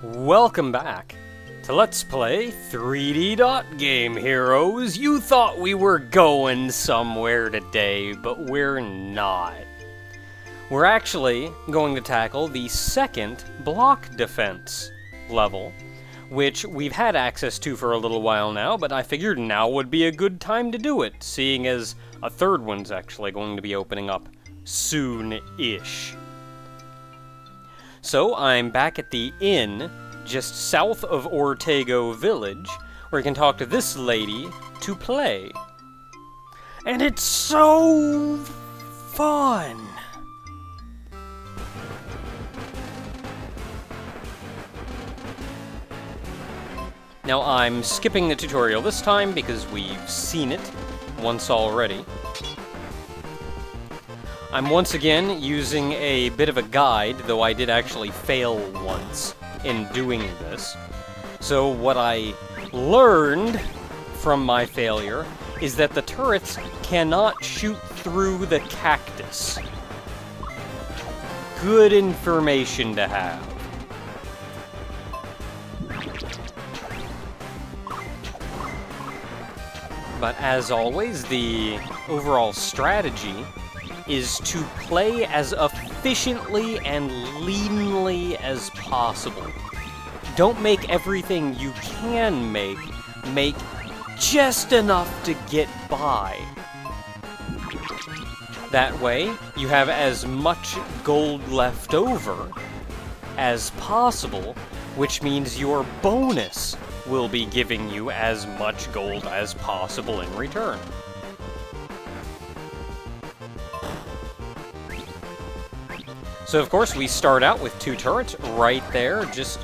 Welcome back to Let's Play 3D Dot Game Heroes. You thought we were going somewhere today, but we're not. We're actually going to tackle the second block defense level, which we've had access to for a little while now, but I figured now would be a good time to do it, seeing as a third one's actually going to be opening up soon-ish. So I'm back at the inn just south of Ortego Village, where you can talk to this lady to play. And it's so fun! Now I'm skipping the tutorial this time because we've seen it once already. I'm once again using a bit of a guide, though I did actually fail once in doing this. So what I learned from my failure is that the turrets cannot shoot through the cactus. Good information to have. But as always, the overall strategy is to play as efficiently and leanly as possible. Don't make everything you can make just enough to get by. That way, you have as much gold left over as possible, which means your bonus will be giving you as much gold as possible in return. So of course we start out with two turrets right there, just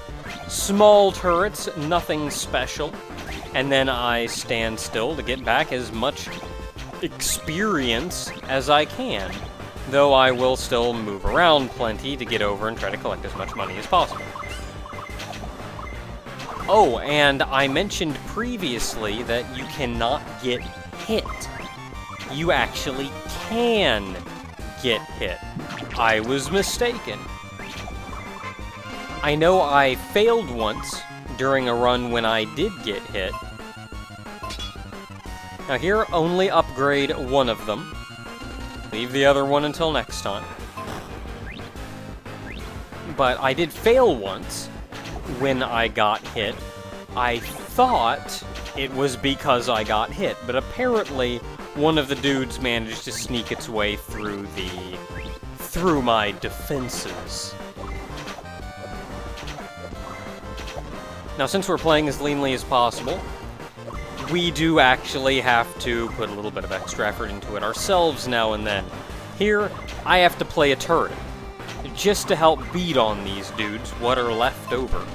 small turrets, nothing special. And then I stand still to get back as much experience as I can, though I will still move around plenty to get over and try to collect as much money as possible. Oh, and I mentioned previously that you cannot get hit. You actually can get hit. I was mistaken. I know I failed once during a run when I did get hit. Now here, only upgrade one of them. Leave the other one until next time. But I did fail once when I got hit. I thought it was because I got hit, but apparently one of the dudes managed to sneak its way through my defenses. Now, since we're playing as leanly as possible, we do actually have to put a little bit of extra effort into it ourselves now and then. Here, I have to play a turret, just to help beat on these dudes what are left over.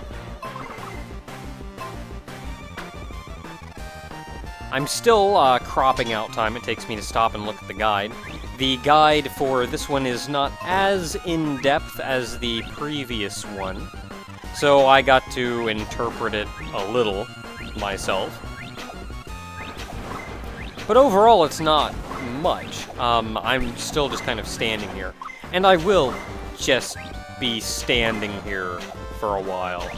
I'm still cropping out time it takes me to stop and look at the guide. The guide for this one is not as in-depth as the previous one, so I got to interpret it a little myself. But overall, it's not much. I'm still just kind of standing here, and I will just be standing here for a while.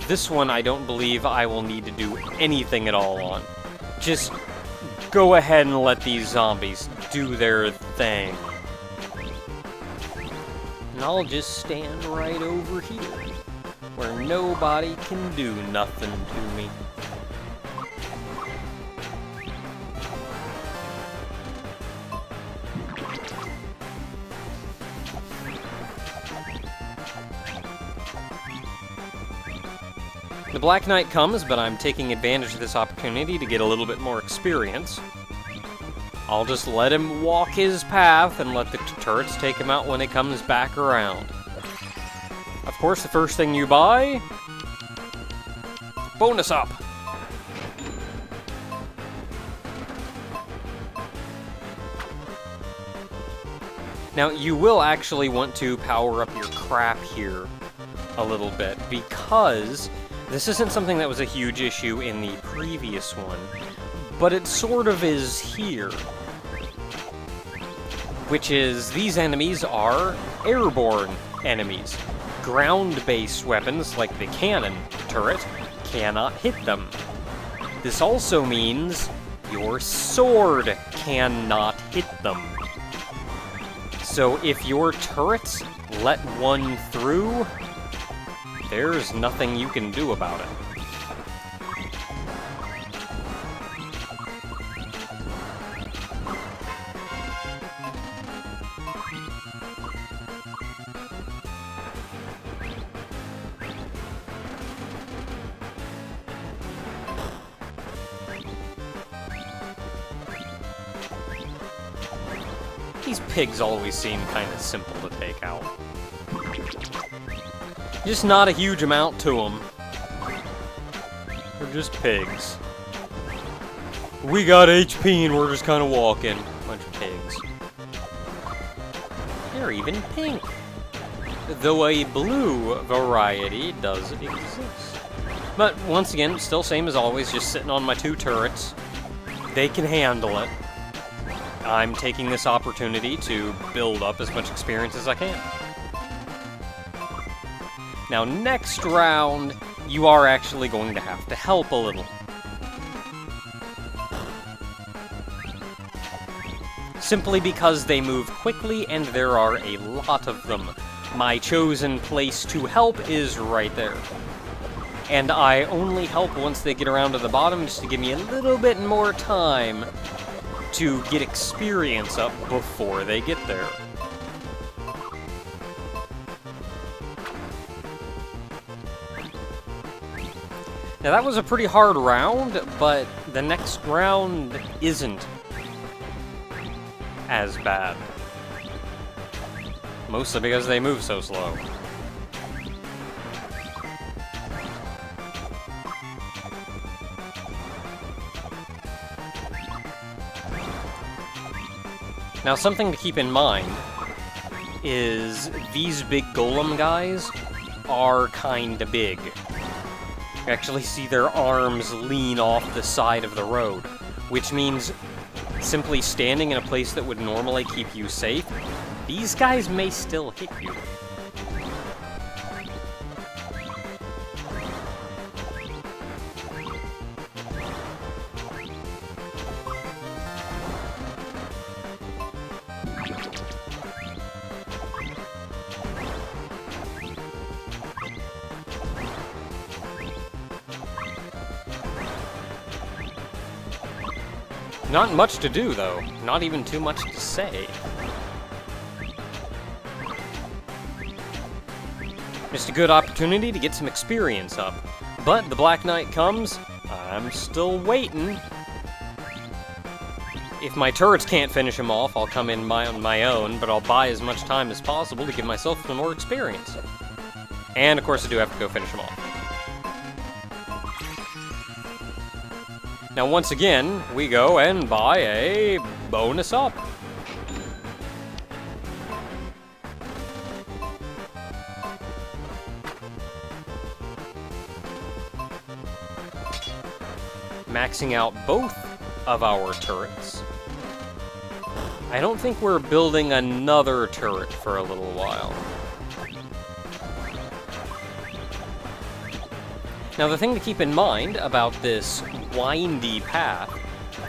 This one I don't believe I will need to do anything at all on. Just go ahead and let these zombies do their thing. And I'll just stand right over here, where nobody can do nothing to me. The Black Knight comes, but I'm taking advantage of this opportunity to get a little bit more experience. I'll just let him walk his path and let the turrets take him out when it comes back around. Of course, the first thing you buy... bonus up! Now, you will actually want to power up your crap here a little bit, because this isn't something that was a huge issue in the previous one, but it sort of is here. Which is, these enemies are airborne enemies. ground-based weapons like the cannon turret cannot hit them. This also means your sword cannot hit them. So if your turrets let one through, there's nothing you can do about it. These pigs always seem kind of simple to take out. Just not a huge amount to them. They're just pigs. We got HP and we're just kind of walking. Bunch of pigs. They're even pink. Though a blue variety does exist. But once again, still same as always, just sitting on my 2 turrets. They can handle it. I'm taking this opportunity to build up as much experience as I can. Now, next round, you are actually going to have to help a little. Simply because they move quickly and there are a lot of them. My chosen place to help is right there. And I only help once they get around to the bottom, just to give me a little bit more time to get experience up before they get there. Now that was a pretty hard round, but the next round isn't as bad. Mostly because they move so slow. Now, something to keep in mind is these big golem guys are kinda big. You actually see their arms lean off the side of the road, which means simply standing in a place that would normally keep you safe, these guys may still hit you. Not much to do, though. Not even too much to say. Just a good opportunity to get some experience up. But the Black Knight comes, I'm still waiting. If my turrets can't finish him off, I'll come in on my own, but I'll buy as much time as possible to give myself some more experience. And, of course, I do have to go finish him off. Now, once again, we go and buy a bonus up. Maxing out both of our turrets. I don't think we're building another turret for a little while. Now, the thing to keep in mind about this windy path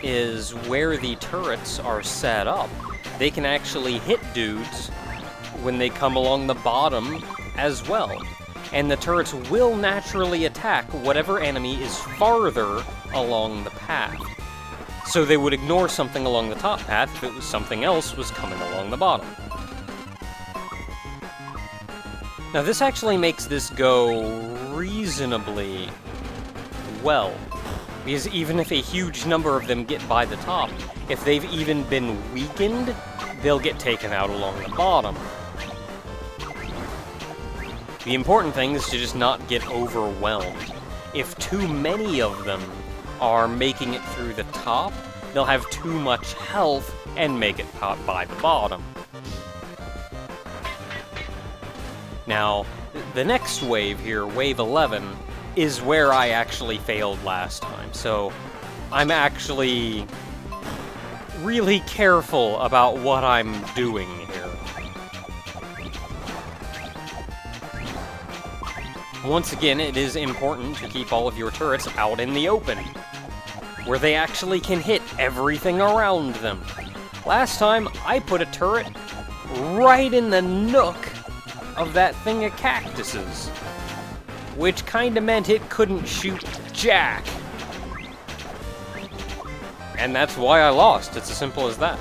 is where the turrets are set up. They can actually hit dudes when they come along the bottom as well. And the turrets will naturally attack whatever enemy is farther along the path. So they would ignore something along the top path if it was something else was coming along the bottom. Now, this actually makes this go reasonably well, because even if a huge number of them get by the top, if they've even been weakened, they'll get taken out along the bottom. The important thing is to just not get overwhelmed. If too many of them are making it through the top, they'll have too much health and make it by the bottom. Now, the next wave here, wave 11, is where I actually failed last time, so I'm actually really careful about what I'm doing here. Once again, it is important to keep all of your turrets out in the open, where they actually can hit everything around them. Last time, I put a turret right in the nook of that thing of cactuses, which kinda meant it couldn't shoot jack. And that's why I lost. It's as simple as that.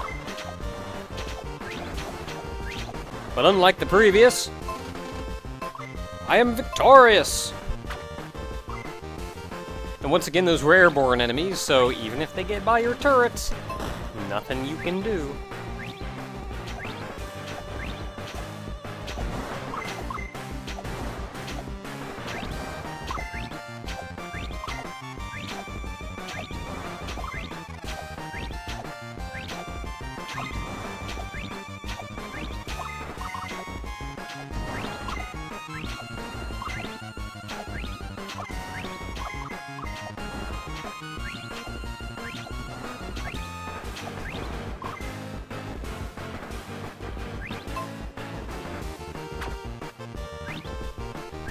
But unlike the previous, I am victorious! And once again, those were airborne enemies, so even if they get by your turrets, nothing you can do.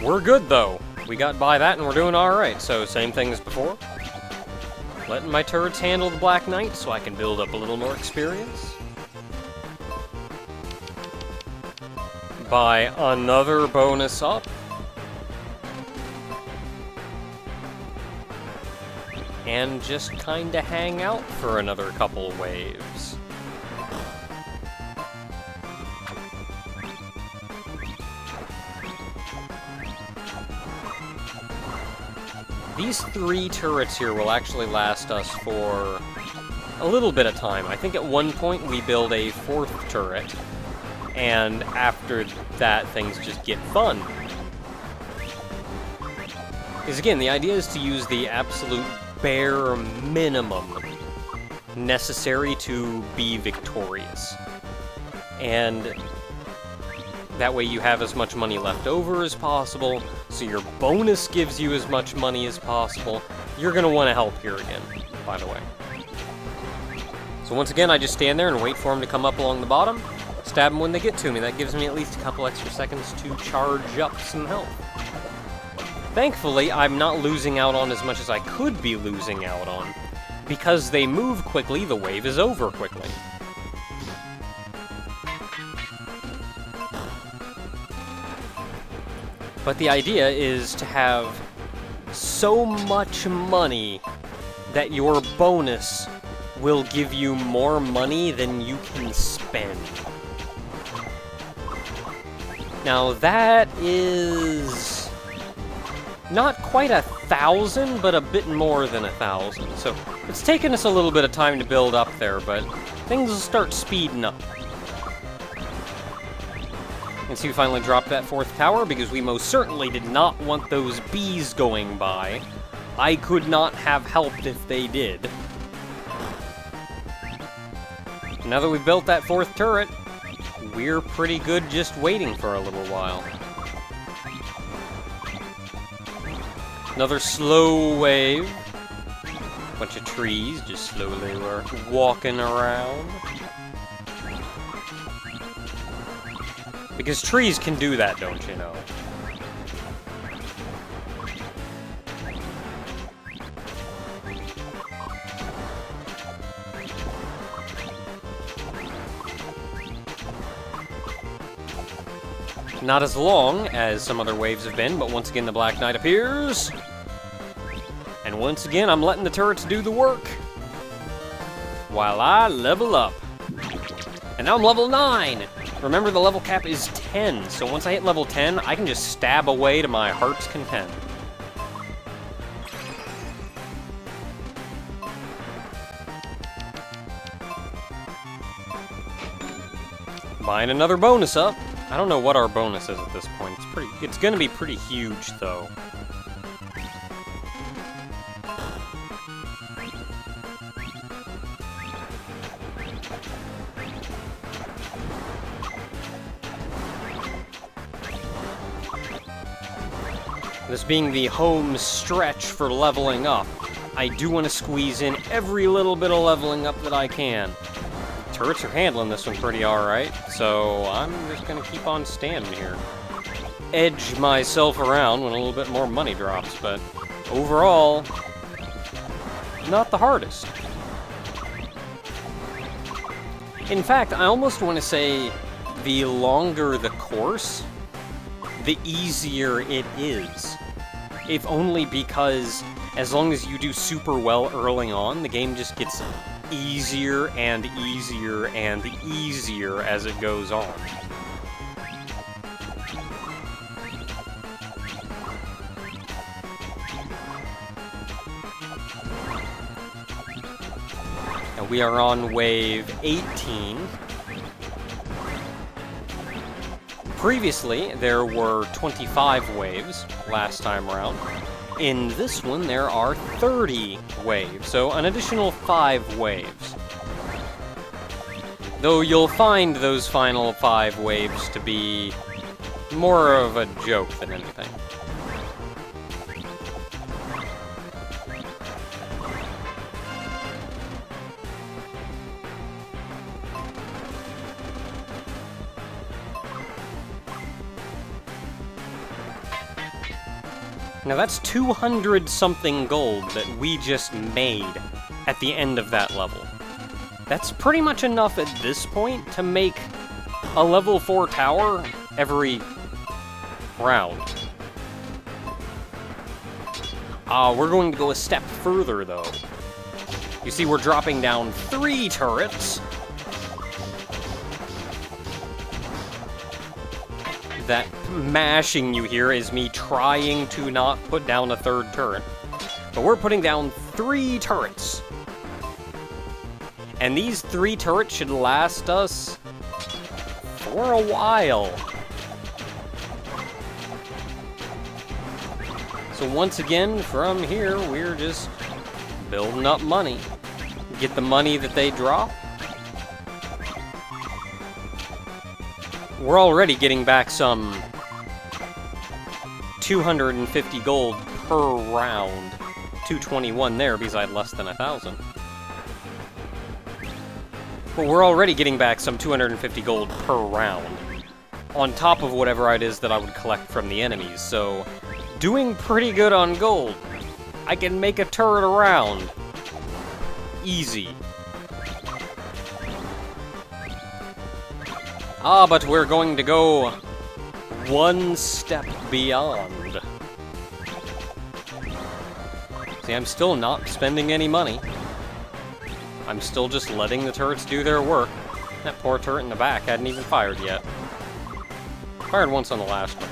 We're good, though. We got by that and we're doing alright, so same thing as before. Letting my turrets handle the Black Knight so I can build up a little more experience. Buy another bonus up. And just kinda hang out for another couple waves. These 3 turrets here will actually last us for a little bit of time. I think at one point we build a 4th turret, and after that things just get fun. Because again, the idea is to use the absolute bare minimum necessary to be victorious. And that way you have as much money left over as possible, so your bonus gives you as much money as possible. You're going to want to help here again, by the way. So once again, I just stand there and wait for them to come up along the bottom, stab them when they get to me. That gives me at least a couple extra seconds to charge up some health. Thankfully, I'm not losing out on as much as I could be losing out on. Because they move quickly, the wave is over quickly. But the idea is to have so much money that your bonus will give you more money than you can spend. Now that is not quite 1,000, but a bit more than 1,000. So it's taken us a little bit of time to build up there, but things will start speeding up. And see, we finally dropped that 4th tower because we most certainly did not want those bees going by. I could not have helped if they did. Now that we've built that 4th turret, we're pretty good just waiting for a little while. Another slow wave. Bunch of trees just slowly walking around. Because trees can do that, don't you know? Not as long as some other waves have been, but once again the Black Knight appears. And once again, I'm letting the turrets do the work while I level up. And now I'm level 9! Remember, the level cap is 10, so once I hit level 10, I can just stab away to my heart's content. Buying another bonus up. I don't know what our bonus is at this point. It's gonna be pretty huge, though. This being the home stretch for leveling up, I do want to squeeze in every little bit of leveling up that I can. Turrets are handling this one pretty alright, so I'm just going to keep on standing here. edge myself around when a little bit more money drops, but overall, not the hardest. In fact, I almost want to say the longer the course, the easier it is. If only because as long as you do super well early on, the game just gets easier and easier and easier as it goes on. And we are on wave 18. Previously, there were 25 waves last time around. In this one, there are 30 waves, so an additional 5 waves. Though you'll find those final 5 waves to be more of a joke than anything. Now that's 200-something gold that we just made at the end of that level. That's pretty much enough at this point to make a level 4 tower every round. We're going to go a step further, though. You see, we're dropping down 3 turrets. That mashing you hear is me trying to not put down a 3rd turret. But we're putting down 3 turrets. And these 3 turrets should last us for a while. So once again, from here, we're just building up money. Get the money that they drop. We're already getting back some 250 gold per round. 221 there because I had less than 1,000. But we're already getting back some 250 gold per round. On top of whatever it is that I would collect from the enemies, so doing pretty good on gold. I can make a turret a round. Easy. But we're going to go one step beyond. See, I'm still not spending any money. I'm still just letting the turrets do their work. That poor turret in the back hadn't even fired yet. Fired once on the last one.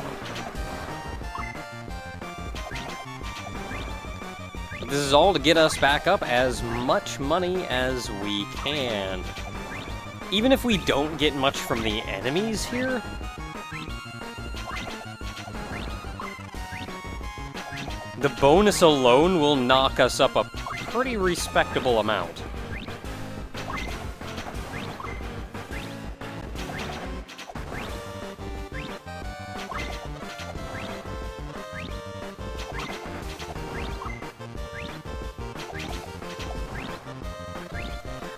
But this is all to get us back up as much money as we can. Even if we don't get much from the enemies here, the bonus alone will knock us up a pretty respectable amount.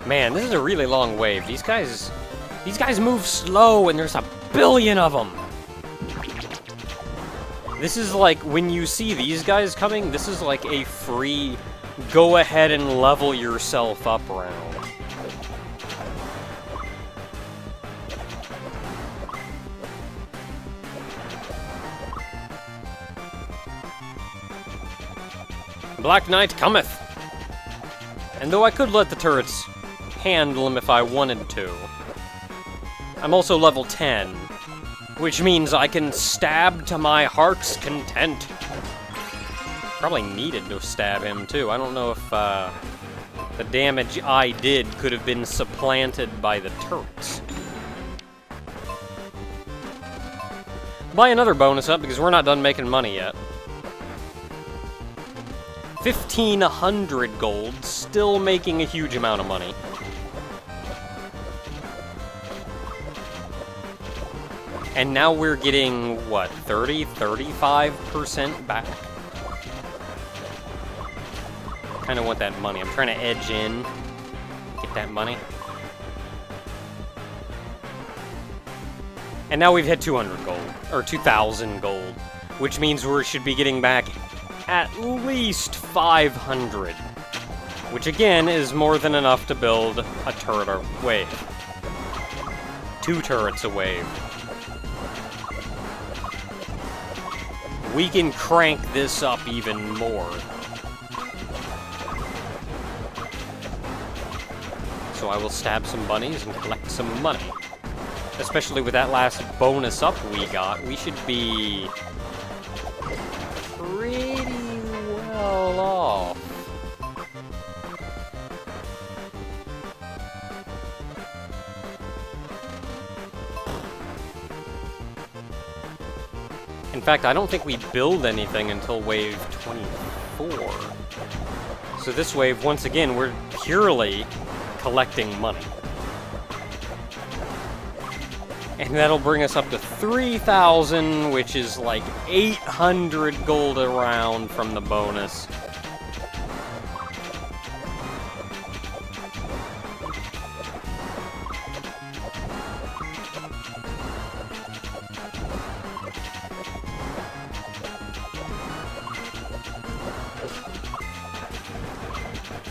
Man, this is a really long wave. These guys move slow, and there's a billion of them. This is like, when you see these guys coming, this is like a free go ahead and level yourself up round. Black Knight cometh! And though I could let the turrets handle him if I wanted to, I'm also level 10, which means I can stab to my heart's content. Probably needed to stab him too. I don't know if the damage I did could have been supplanted by the turrets. Buy another bonus up because we're not done making money yet. 1,500 gold, still making a huge amount of money. And now we're getting, what, 35% back? Kind of want that money. I'm trying to edge in, get that money. And now we've had 200 gold, or 2,000 gold, which means we should be getting back at least 500, which again is more than enough to build a turret a wave. 2 turrets a wave. We can crank this up even more. So I will stab some bunnies and collect some money. Especially with that last bonus up we got, we should be pretty well off. In fact, I don't think we build anything until wave 24. So this wave, once again, we're purely collecting money. And that'll bring us up to 3,000, which is like 800 gold a round from the bonus.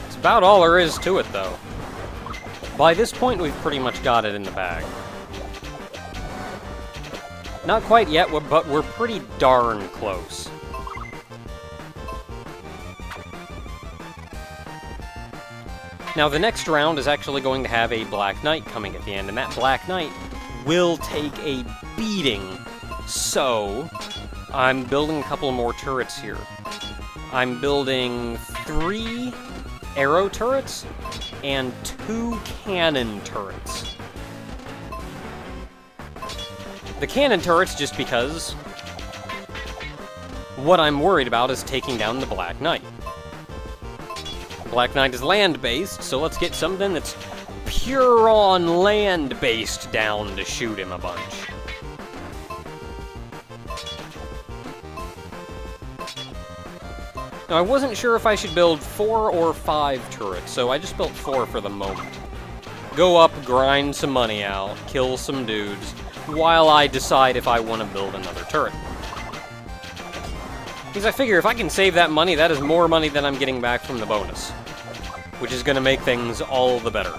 It's about all there is to it, though. By this point, we've pretty much got it in the bag. Not quite yet, but we're pretty darn close. Now, the next round is actually going to have a Black Knight coming at the end, and that Black Knight will take a beating. So, I'm building a couple more turrets here. I'm building 3 arrow turrets and 2 cannon turrets. The cannon turrets just because what I'm worried about is taking down the Black Knight. The Black Knight is land-based, so let's get something that's pure on land-based down to shoot him a bunch. Now, I wasn't sure if I should build 4 or 5 turrets, so I just built 4 for the moment. Go up, grind some money out, kill some dudes, while I decide if I want to build another turret. Because I figure if I can save that money, that is more money than I'm getting back from the bonus. Which is going to make things all the better.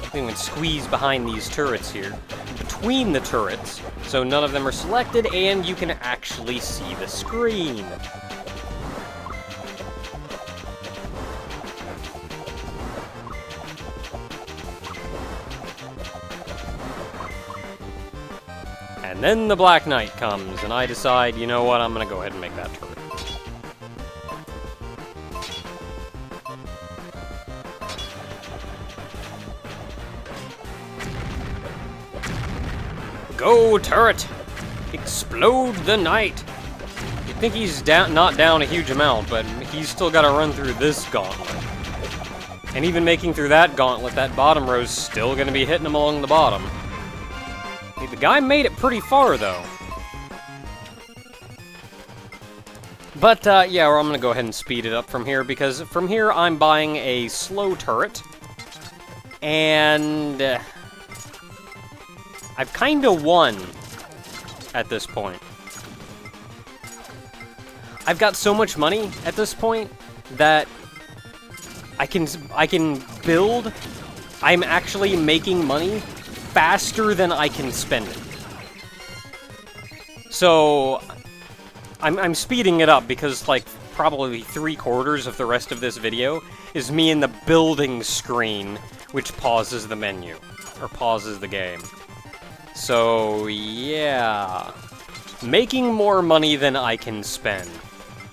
I'm going to squeeze behind these turrets here. Between the turrets, so none of them are selected, and you can actually see the screen. And then the Black Knight comes, and I decide, you know what, I'm gonna go ahead and make that turret. Go, turret! Explode the knight! You'd think he's not down a huge amount, but he's still got to run through this gauntlet. And even making through that gauntlet, that bottom row's still going to be hitting him along the bottom. Hey, the guy made it pretty far, though. But, yeah, I'm going to go ahead and speed it up from here, because from here I'm buying a slow turret. And I've kind of won at this point. I've got so much money at this point that I can build. I'm actually making money faster than I can spend it. So I'm speeding it up because like probably 3/4 of the rest of this video is me in the building screen, which pauses the menu or pauses the game. So, yeah. Making more money than I can spend.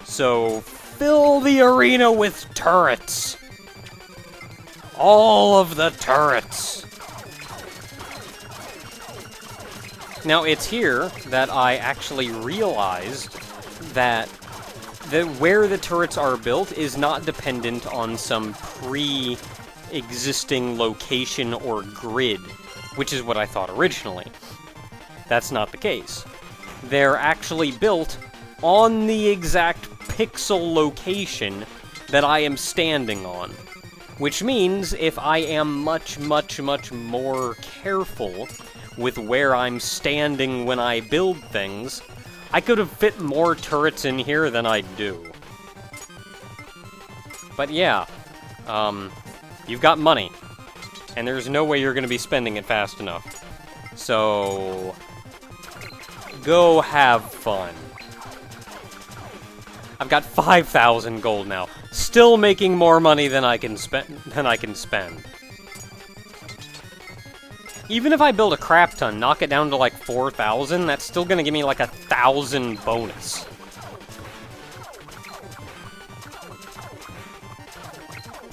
So, fill the arena with turrets. All of the turrets. Now, it's here that I actually realized that where the turrets are built is not dependent on some pre-existing location or grid, which is what I thought originally. That's not the case. They're actually built on the exact pixel location that I am standing on. Which means if I am much, much, much more careful with where I'm standing when I build things, I could have fit more turrets in here than I do. But yeah, you've got money, and there's no way you're going to be spending it fast enough. So, go have fun. I've got 5,000 gold now, still making more money than I can spend. Even if I build a crap ton, knock it down to like 4,000, that's still gonna give me like 1,000 bonus.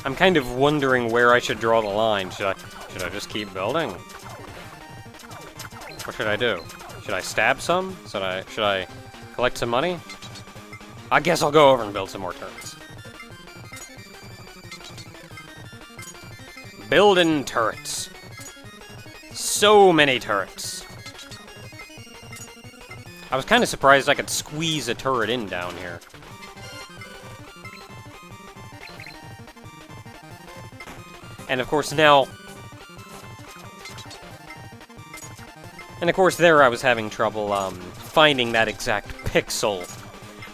I'm kind of wondering where I should draw the line. Should I just keep building? What should I do? Should I stab some? Should I collect some money? I guess I'll go over and build some more turrets. Building turrets. So many turrets. I was kind of surprised I could squeeze a turret in down here. And of course now... And of course there I was having trouble finding that exact pixel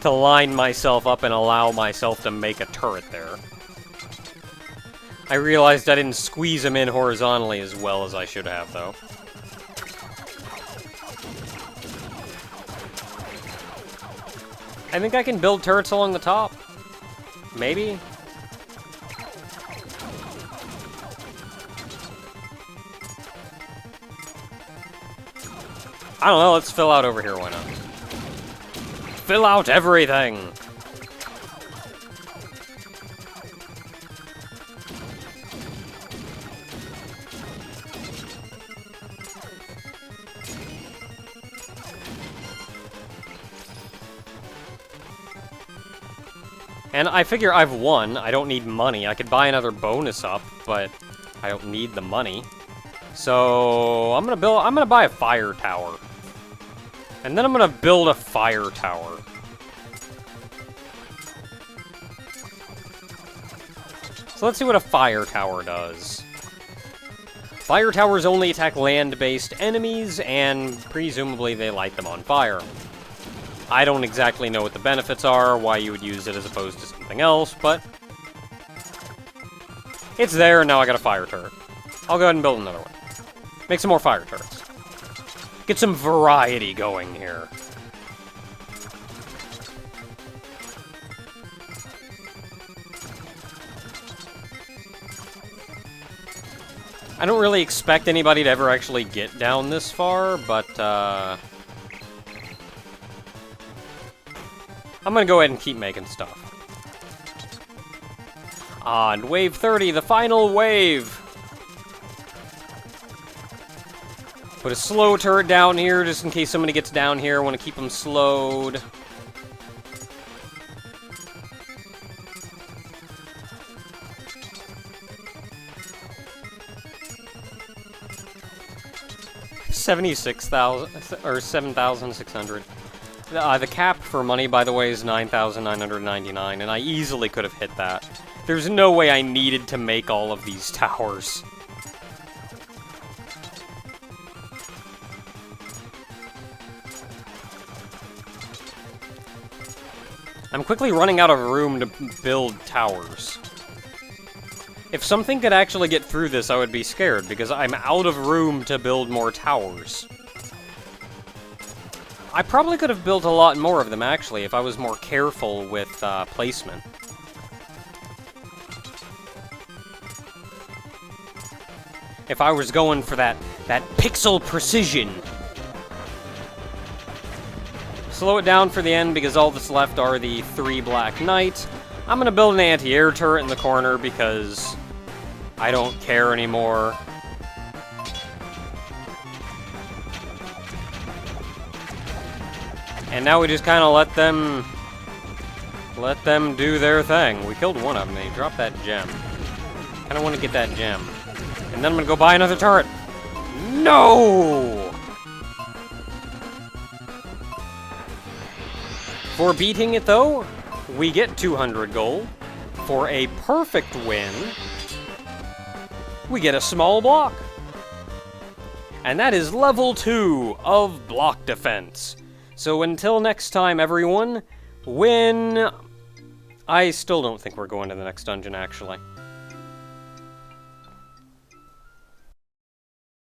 to line myself up and allow myself to make a turret there. I realized I didn't squeeze them in horizontally as well as I should have, though. I think I can build turrets along the top. Maybe? I don't know, let's fill out over here, why not? Fill out everything! And I figure I've won. I don't need money. I could buy another bonus up, but I don't need the money. So I'm gonna buy a fire tower. And then I'm gonna build a fire tower. So let's see what a fire tower does. Fire towers only attack land-based enemies, and presumably they light them on fire. I don't exactly know what the benefits are, why you would use it as opposed to something else, but... it's there, and now I got a fire turret. I'll go ahead and build another one. Make some more fire turrets. Get some variety going here. I don't really expect anybody to ever actually get down this far, but, I'm gonna go ahead and keep making stuff. On wave 30, the final wave! Put a slow turret down here, just in case somebody gets down here. I want to keep them slowed. $76,000 or 7,600. The cap for money, by the way, is 9,999, and I easily could have hit that. There's no way I needed to make all of these towers. I'm quickly running out of room to build towers. If something could actually get through this, I would be scared, because I'm out of room to build more towers. I probably could have built a lot more of them, actually, if I was more careful with placement. If I was going for that pixel precision. Slow it down for the end, because all that's left are the 3 Black Knights. I'm gonna build an anti-air turret in the corner, because I don't care anymore. And now we just kind of let them do their thing. We killed one of them, they dropped that gem. Kind of want to get that gem. And then I'm gonna go buy another turret. No! For beating it, though, we get 200 gold. For a perfect win, we get a small block. And that is level 2 of block defense. So until next time, everyone, I still don't think we're going to the next dungeon, actually.